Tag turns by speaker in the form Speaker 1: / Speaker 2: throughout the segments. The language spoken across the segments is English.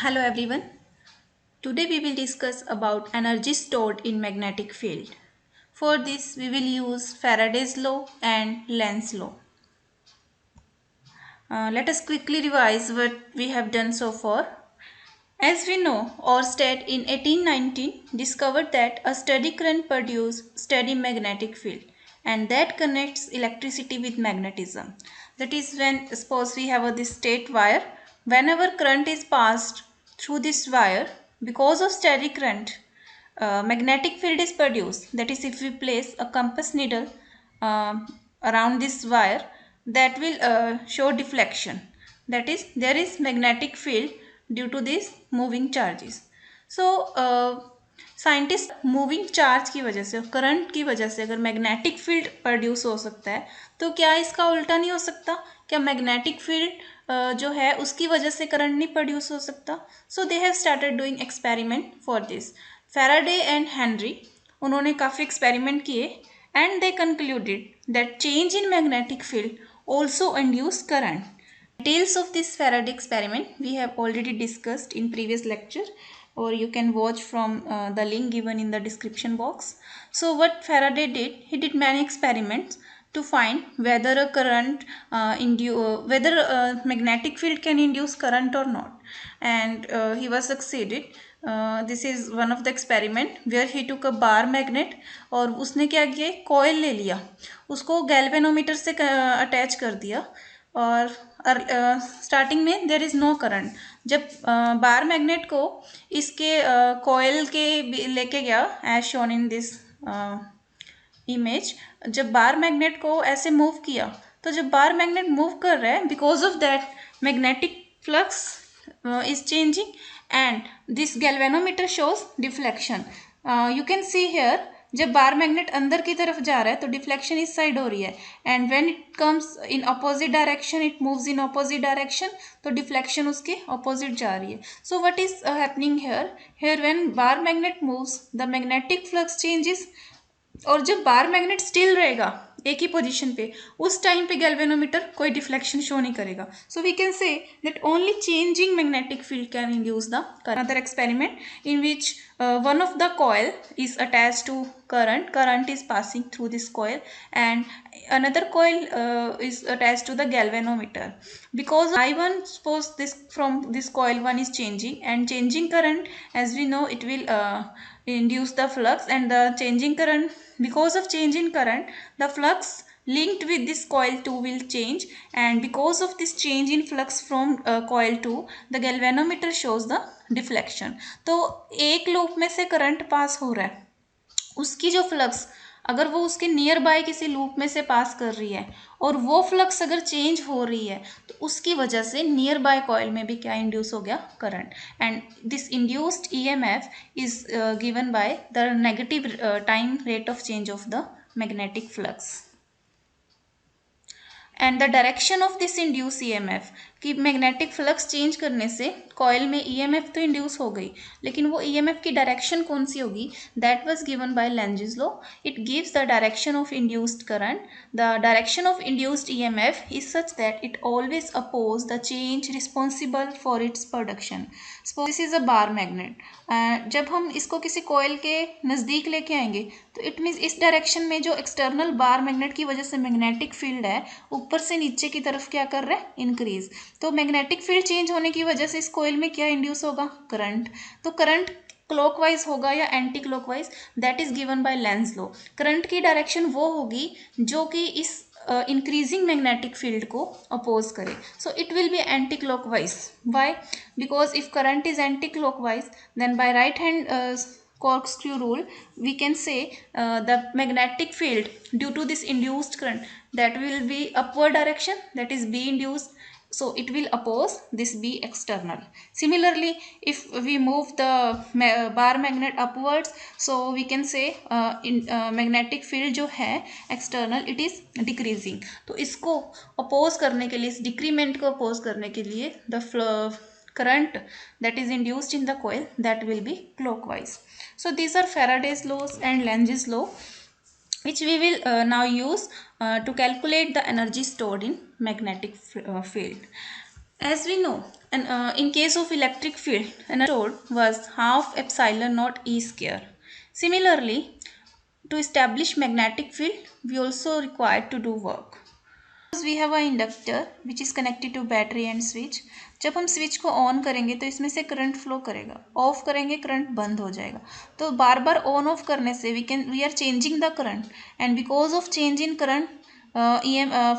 Speaker 1: Hello everyone. Today we will discuss about energy stored in magnetic field. For this we will use Faraday's law and Lenz's law. Let us quickly revise what we have done so far. As we know, Oersted in 1819 discovered that a steady current produces steady magnetic field and that connects electricity with magnetism. That is when suppose we have this straight wire, whenever current is passed through this wire, because of steady current, magnetic field is produced. That is, if we place a compass needle around this wire, that will show deflection. That is, there is magnetic field due to these moving charges. So scientist moving charge की वजह से, current की वजह से अगर magnetic field produce हो सकता है, तो क्या इसका उल्टा नहीं हो सकता? क्या मैग्नेटिक फील्ड जो है उसकी वजह से करंट नहीं प्रोड्यूस हो सकता? So they have started doing experiment for this. Faraday and Henry, उन्होंने काफ़ी एक्सपेरिमेंट किए and they concluded that change in magnetic field also induce current. Details of this Faraday experiment we have already discussed in previous lecture, or you can watch from the link given in the description box. So what Faraday did, he did many experiments to find whether a current whether a magnetic field can induce current or not, and he was succeeded. This is one of the experiment where he took a bar magnet और उसने क्या किया, coil ले लिया, उसको galvanometer से attach कर दिया और स्टार्टिंग में देर इज़ नो करंट. जब बार मैग्नेट को इसके कॉयल के लेके गया as shown in this image, जब बार मैग्नेट को ऐसे मूव किया, तो जब बार मैग्नेट मूव कर रहा है, because of that magnetic flux is changing and this galvanometer shows deflection. You can see here, जब बार मैग्नेट अंदर की तरफ जा रहा है तो डिफ्लेक्शन इस साइड हो रही है, and when it comes in opposite direction, it moves in opposite direction, तो डिफ्लेक्शन उसके अपोजिट जा रही है. So what is happening here when bar magnet moves, the magnetic flux changes. और जब बार मैग्नेट स्टिल रहेगा एक ही पोजीशन पे, उस टाइम पे गैल्वेनोमीटर कोई डिफ्लेक्शन शो नहीं करेगा. So we can say that only changing magnetic field can induce the current. Another experiment in which one of the coil is attached to current is passing through this coil, and another coil is attached to the galvanometer. Because I1, suppose this from this coil 1 is changing, and changing current, as we know, it will induce the flux, and the changing current, because of change in current, the flux linked with this coil 2 will change, and because of this change in flux from coil 2, the galvanometer shows the deflection. तो एक loop में से current pass हो रहा है, उसकी जो flux अगर वो उसके नियर बाय किसी लूप में से पास कर रही है और वो फ्लक्स अगर चेंज हो रही है, तो उसकी वजह से नियर बाय कॉइल में भी क्या इंड्यूस हो गया, current. And this induced EMF is given by the negative time rate of change of the magnetic flux. And the direction of this induce EMF, कि मैग्नेटिक फ्लक्स चेंज करने से coil में EMF तो induce हो गई, लेकिन वो EMF की डायरेक्शन कौन सी होगी, that was given by Lenz's law. It gives the direction of induced current. The direction of induced EMF is such that it always oppose the change responsible for its production. Suppose this is a bar magnet. जब हम इसको किसी coil के नज़दीक लेके आएंगे, तो it means इस डायरेक्शन में जो एक्सटर्नल बार मैग्नेट की वजह से मैग्नेटिक फील्ड है, ऊपर से नीचे की तरफ क्या कर रहा है, इंक्रीज. तो मैग्नेटिक फील्ड चेंज होने की वजह से इस कोयल में क्या इंड्यूस होगा, करंट. तो करंट क्लॉकवाइज होगा या anti clockwise, that is given by Lenz law. Current की डायरेक्शन वो होगी जो कि इस इंक्रीजिंग मैग्नेटिक फील्ड को अपोज करे. So it will be anti clockwise. Why? Because if current is anti clockwise, then by right hand corkscrew rule, we can say the magnetic field due to this induced current, that will be upward direction, that is B induced, so it will oppose this B external. Similarly, if we move the bar magnet upwards, so we can say magnetic field जो है external, it is decreasing. तो इसको oppose करने के लिए, इस decrement को oppose करने के लिए, the current that is induced in the coil, that will be clockwise. So these are Faraday's laws and Lenz's law, which we will now use to calculate the energy stored in magnetic field. As we know, and in case of electric field, energy stored was half epsilon naught E square. Similarly, to establish magnetic field, we also required to do work. Suppose we have a inductor which is connected to battery and switch. जब हम switch को on करेंगे तो इसमें से current flow करेगा, of करेंगे current बंद हो जाएगा. तो बार बार ऑन ऑफ करने से we are changing the current, and because of change in current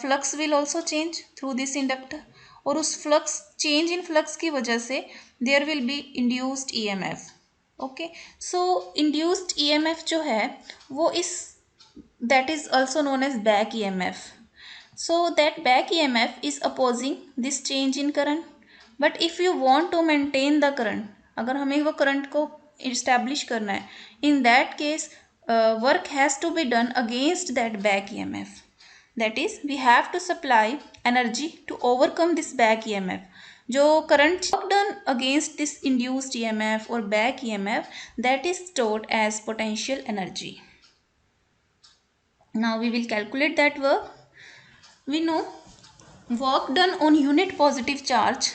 Speaker 1: flux will also change through this inductor. और उस फ्लक्स चेंज इन फ्लक्स की वजह से there will be induced EMF. Okay, so induced EMF जो है वो is that is also known as back EMF. So that back EMF is opposing this change in current. But if you want to maintain the current, अगर हमें वो current को establish करना है, in that case work has to be done against that back EMF. That is, we have to supply energy to overcome this back EMF. जो current work done against this induced EMF or back EMF, that is stored as potential energy. Now we will calculate that work. We know work done on unit positive charge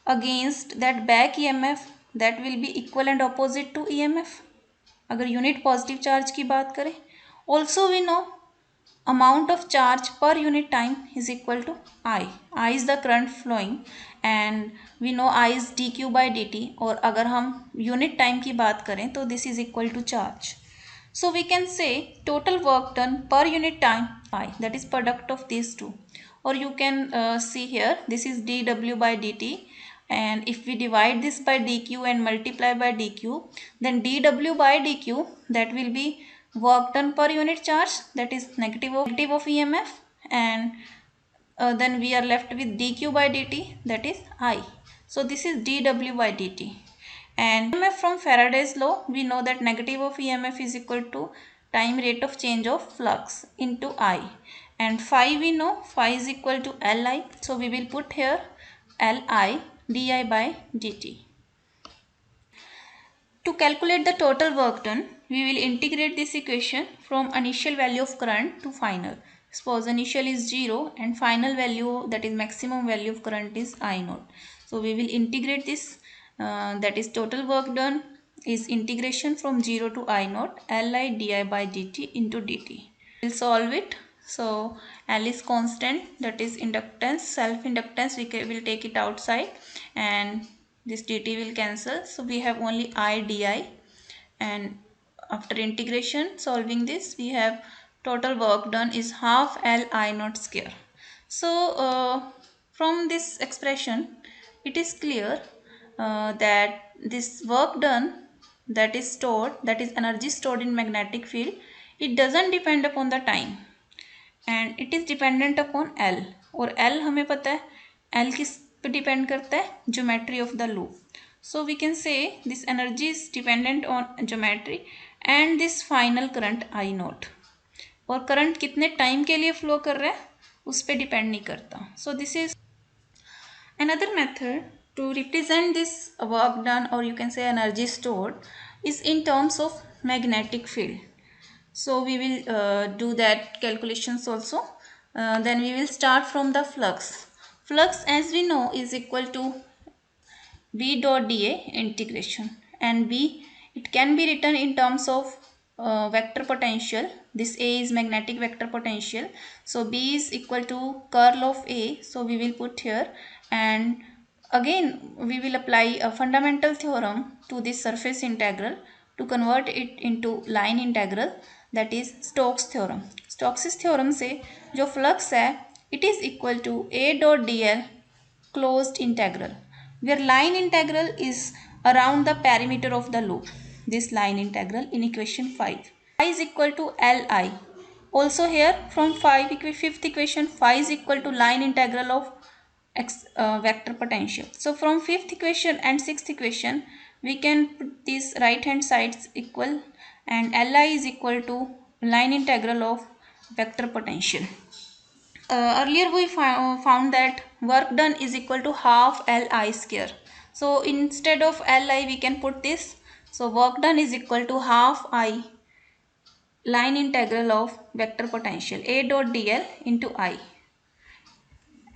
Speaker 1: against that back EMF, that will be equal and opposite to EMF अगर unit positive charge की बात करें. Also we know amount of charge per unit time is equal to I. I is the current flowing and we know I is dq by dt. और अगर हम unit time की बात करें तो this is equal to charge. So we can say total work done per unit time I, that is product of these two. Or you can see here this is dw by dt, and if we divide this by dq and multiply by dq, then dw by dq, that will be work done per unit charge, that is negative of EMF, and then we are left with dq by dt, that is I. So this is dw by dt. And EMF from Faraday's law, we know that negative of EMF is equal to time rate of change of flux into I. And phi we know, phi is equal to Li. So we will put here Li di by dt. To calculate the total work done, we will integrate this equation from initial value of current to final. Suppose initial is 0 and final value, that is maximum value of current, is I naught. So we will integrate this, that is total work done is integration from 0 to I naught Li di by dt into dt. We will solve it. So L is constant, that is inductance, self inductance, we will take it outside, and this dt will cancel. So we have only I di, and after integration solving this, we have total work done is half L I naught square. So from this expression it is clear that this work done, that is stored, that is energy stored in magnetic field, it doesn't depend upon the time and it is dependent upon L. और L हमें पता है L किस पे depend करता है, geometry of the loop. So we can say this energy is dependent on geometry and this final current I naught. और current कितने टाइम के लिए फ्लो कर रहा है उस पर डिपेंड नहीं करता. So this is another method to represent this work done, or you can say energy stored, is in terms of magnetic field. So we will do that calculations also. Then we will start from the flux. Flux, as we know, is equal to B dot dA integration, and B, it can be written in terms of vector potential. This A is magnetic vector potential, so B is equal to curl of A, so we will put here, and again we will apply a fundamental theorem to this surface integral to convert it into line integral, that is Stokes theorem. Stokes theorem से जो flux है it is equal to A dot dl closed integral, where line integral is around the perimeter of the loop. This line integral in equation 5. Phi is equal to Li. Also here from fifth equation, phi is equal to line integral of vector potential. So from fifth equation and sixth equation, we can put these right hand sides equal, and Li is equal to line integral of vector potential. Earlier we found that work done is equal to half Li square. So instead of Li we can put this. So work done is equal to half I line integral of vector potential A dot dl into I.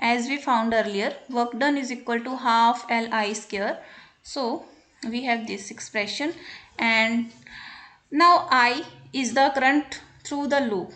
Speaker 1: as we found earlier, work done is equal to half Li square. So we have this expression, and now I is the current through the loop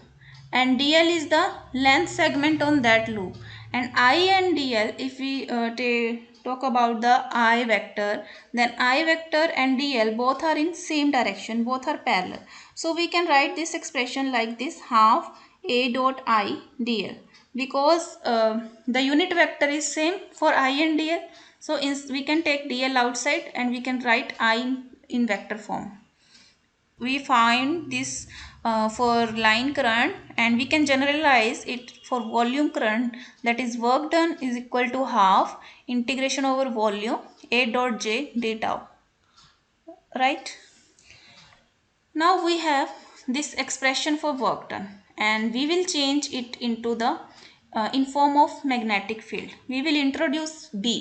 Speaker 1: and dl is the length segment on that loop, and I and dl, if we talk about the I vector, then I vector and dl both are in same direction, both are parallel. So we can write this expression like this: half a dot I dl, because the unit vector is same for I and dl. So we can take dl outside and we can write I in vector form. We find this for line current, and we can generalize it for volume current, that is work done is equal to half integration over volume A dot J d tau, right? Now we have this expression for work done, and we will change it into the in form of magnetic field. We will introduce B.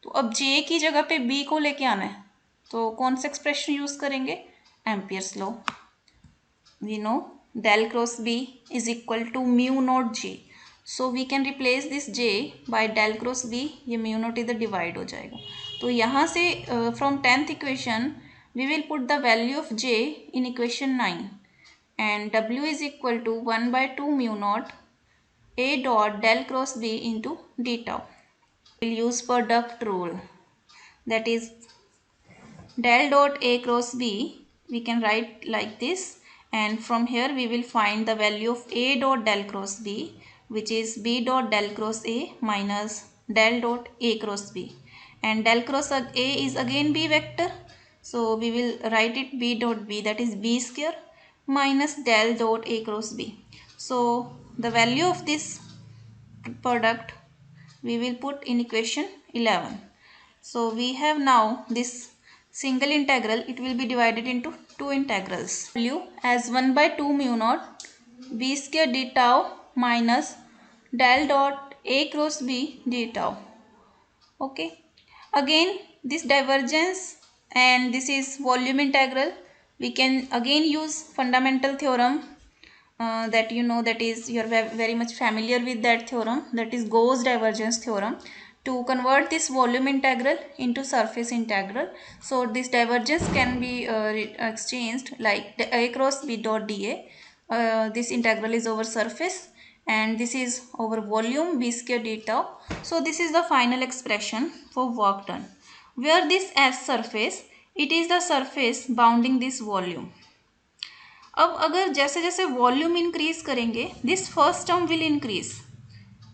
Speaker 1: तो अब J की जगह पे B को लेके आना है, तो कौन सा एक्सप्रेशन यूज करेंगे? Ampere's law. We know del cross B is equal to mu naught J. So we can replace this J by del cross B. ये mu naught इधर divide हो जाएगा. तो यहाँ से from 10th equation we will put the value of J in equation 9, and W is equal to 1 by 2 mu naught A dot del cross B into d tau. We will use product rule, that is del dot A cross B we can write like this, and from here we will find the value of A dot del cross B, which is B dot del cross A minus del dot A cross B, and del cross A is again B vector, so we will write it B dot B, that is B square minus del dot A cross B. So the value of this product we will put in equation 11. So we have now this single integral, it will be divided into two integrals. Value as 1 by 2 mu naught B square d tau minus del dot A cross B d tau. Okay. Again this divergence, and this is volume integral. We can again use fundamental theorem that you know, that is you are very much familiar with that theorem, that is Gauss divergence theorem, to convert this volume integral into surface integral. So this divergence can be exchanged like the A cross B dot dA. This integral is over surface and this is over volume B square d tau. So this is the final expression for work done, where this S surface, it is the surface bounding this volume. अब अगर जैसे जैसे volume increase करेंगे, this first term will increase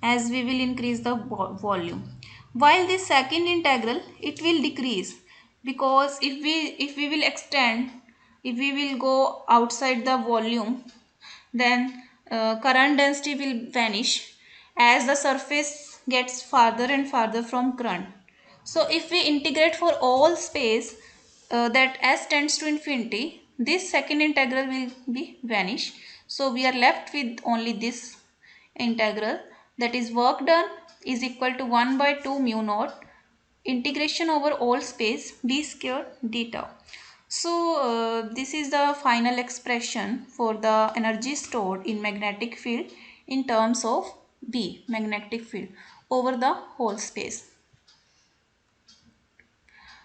Speaker 1: as we will increase the volume, while this second integral it will decrease, because if we will extend, if we will go outside the volume, then current density will vanish as the surface gets farther and farther from current. So if we integrate for all space that s tends to infinity, this second integral will be vanish. So we are left with only this integral, that is work done is equal to 1 by 2 mu naught integration over all space d square d tau. So this is the final expression for the energy stored in magnetic field in terms of B, magnetic field, over the whole space.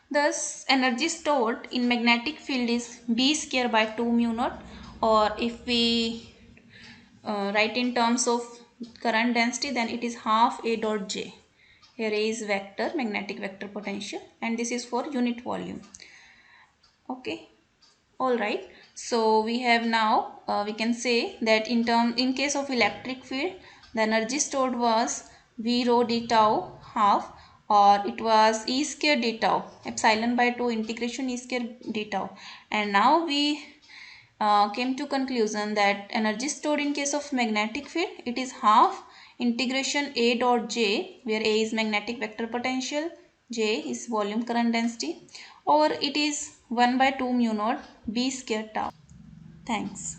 Speaker 1: Thus energy stored in magnetic field is B square by 2 mu naught, or if we write in terms of current density, then it is half A dot J. Here A is vector, magnetic vector potential, and this is for unit volume. Okay, all right. So we have now we can say that in case of electric field, the energy stored was V rho d tau half, or it was E square d tau epsilon by 2 integration E square d tau, and now we came to conclusion that energy stored in case of magnetic field, it is half integration A dot J, where A is magnetic vector potential, J is volume current density, or it is 1 by 2 mu naught B square tau. Thanks.